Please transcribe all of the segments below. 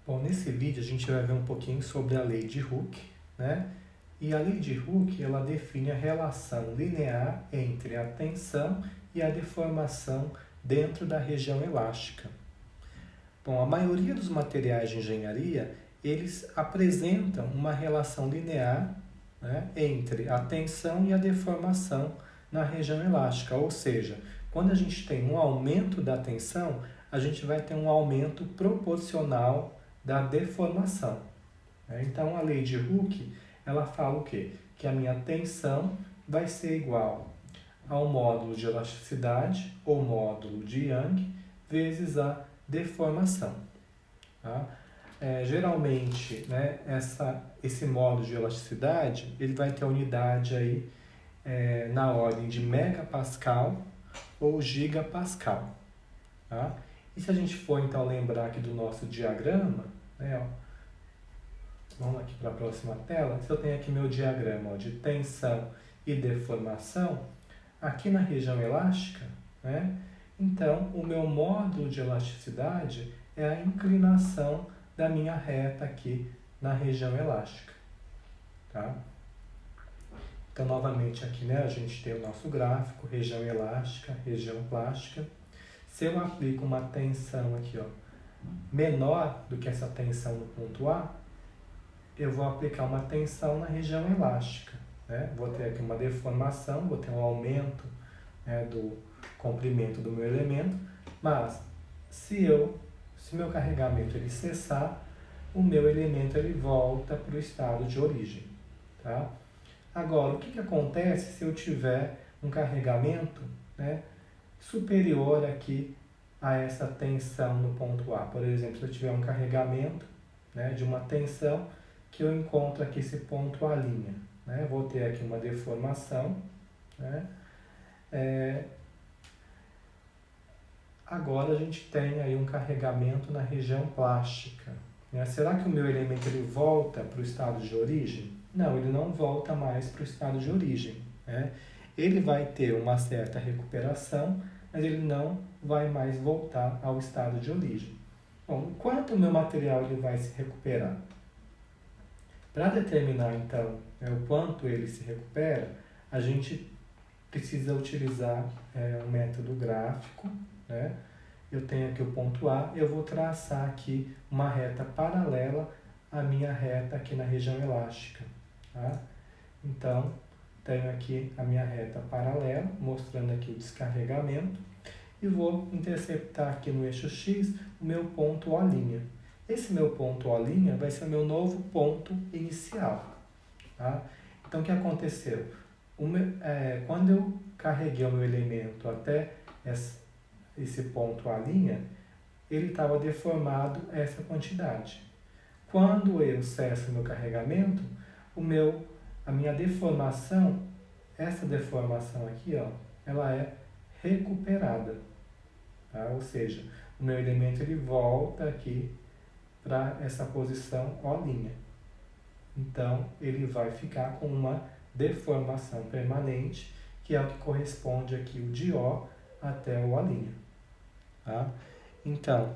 Bom, nesse vídeo a gente vai ver um pouquinho sobre a lei de Hooke, né? E a lei de Hooke, ela define a relação linear entre a tensão e a deformação dentro da região elástica. Bom, a maioria dos materiais de engenharia, eles apresentam uma relação linear, né, entre a tensão e a deformação na região elástica, ou seja, quando a gente tem um aumento da tensão, a gente vai ter um aumento proporcional da deformação. Então, a lei de Hooke, ela fala o quê? Que a minha tensão vai ser igual ao módulo de elasticidade, ou módulo de Young, vezes a deformação. Tá? Geralmente, né, esse módulo de elasticidade, ele vai ter a unidade aí, na ordem de megapascal ou gigapascal. Tá? E se a gente for então lembrar aqui do nosso diagrama, né, ó, vamos aqui para a próxima tela. Se eu tenho aqui meu diagrama, ó, de tensão e deformação, aqui na região elástica, né, então o meu módulo de elasticidade é a inclinação da minha reta aqui na região elástica. Tá? Então, novamente aqui, né, a gente tem o nosso gráfico, região elástica, região plástica. Se eu aplico uma tensão aqui, ó, menor do que essa tensão no ponto A, eu vou aplicar uma tensão na região elástica. Né? Vou ter aqui uma deformação, vou ter um aumento, né, do comprimento do meu elemento, mas se meu carregamento ele cessar, o meu elemento ele volta para o estado de origem. Tá? Agora, o que acontece se eu tiver um carregamento, né, superior aqui a essa tensão no ponto A? Por exemplo, se eu tiver um carregamento, né, de uma tensão que eu encontro aqui esse ponto A', né, vou ter aqui uma deformação, né, agora a gente tem aí um carregamento na região plástica. Né? Será que o meu elemento ele volta para o estado de origem? Não, ele não volta mais para o estado de origem. Né? Ele vai ter uma certa recuperação, mas ele não vai mais voltar ao estado de origem. Bom, quanto o meu material ele vai se recuperar? Para determinar, então, o quanto ele se recupera, a gente precisa utilizar um método gráfico. Né? Eu tenho aqui o ponto A, eu vou traçar aqui uma reta paralela à minha reta aqui na região elástica. Tá? Então, tenho aqui a minha reta paralela, mostrando aqui o descarregamento, e vou interceptar aqui no eixo X o meu ponto O'. Esse meu ponto O' vai ser o meu novo ponto inicial. Tá? Então, o que aconteceu? Quando eu carreguei o meu elemento até esse ponto A', ele estava deformado essa quantidade. Quando eu cesso o meu carregamento, a minha deformação, essa deformação aqui, ó, ela é recuperada. Tá? Ou seja, o meu elemento ele volta aqui para essa posição O'. Então, ele vai ficar com uma deformação permanente, que é o que corresponde aqui o de O até o O'. Tá? Então,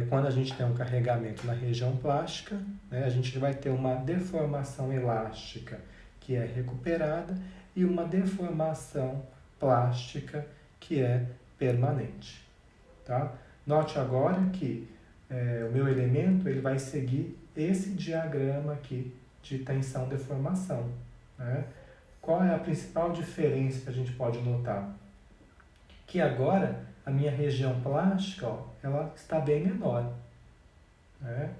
quando a gente tem um carregamento na região plástica, né, a gente vai ter uma deformação elástica que é recuperada e uma deformação plástica que é permanente. Tá? Note agora que o meu elemento ele vai seguir esse diagrama aqui de tensão-deformação. Né? Qual é a principal diferença que a gente pode notar? Que agora a minha região plástica, ó, ela está bem menor. Né?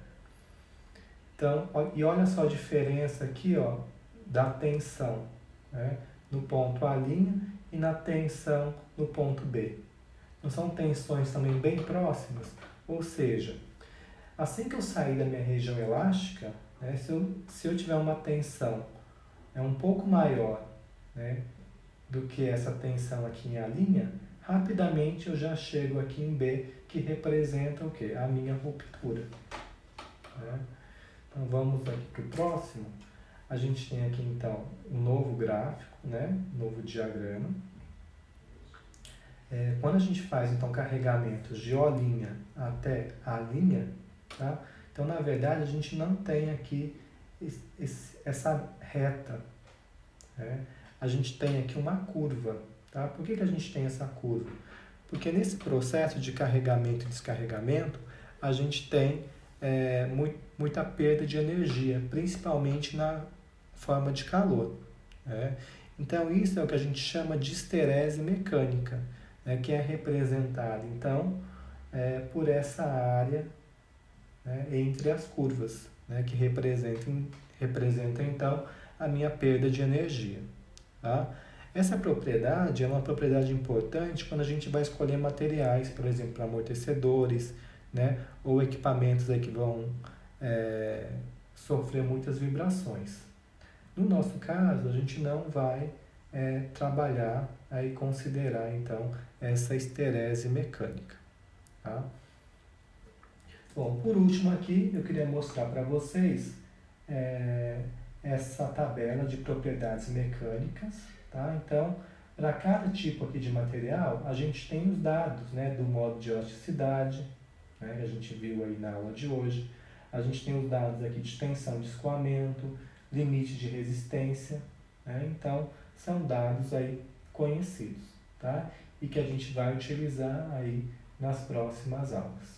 Então, e olha só a diferença aqui, ó, da tensão, né, no ponto A' e na tensão no ponto B. Não são tensões também bem próximas? Ou seja, assim que eu sair da minha região elástica, né, se eu tiver uma tensão um pouco maior, né, do que essa tensão aqui em A', rapidamente eu já chego aqui em B, que representa o quê? A minha ruptura. Né? Então vamos aqui para o próximo. A gente tem aqui então um novo gráfico, né? Novo diagrama. Quando a gente faz então carregamentos de O' até A', tá? Então, na verdade, a gente não tem aqui essa reta, né? A gente tem aqui uma curva, tá? Por que a gente tem essa curva? Porque nesse processo de carregamento e descarregamento, a gente tem muita perda de energia, principalmente na forma de calor, né? Então, isso é o que a gente chama de esterese mecânica, né? Que é representada, então, por essa área, né, entre as curvas, né? Que representa, então, a minha perda de energia, tá? Essa propriedade é uma propriedade importante quando a gente vai escolher materiais, por exemplo, amortecedores, né, ou equipamentos aí que vão sofrer muitas vibrações. No nosso caso, a gente não vai trabalhar e considerar, então, essa esterese mecânica. Tá? Bom, por último aqui, eu queria mostrar para vocês essa tabela de propriedades mecânicas. Tá? Então, para cada tipo aqui de material, a gente tem os dados, né, do modo de elasticidade, né, que a gente viu aí na aula de hoje. A gente tem os dados aqui de tensão de escoamento, limite de resistência, né? Então, são dados aí conhecidos, tá? E que a gente vai utilizar aí nas próximas aulas.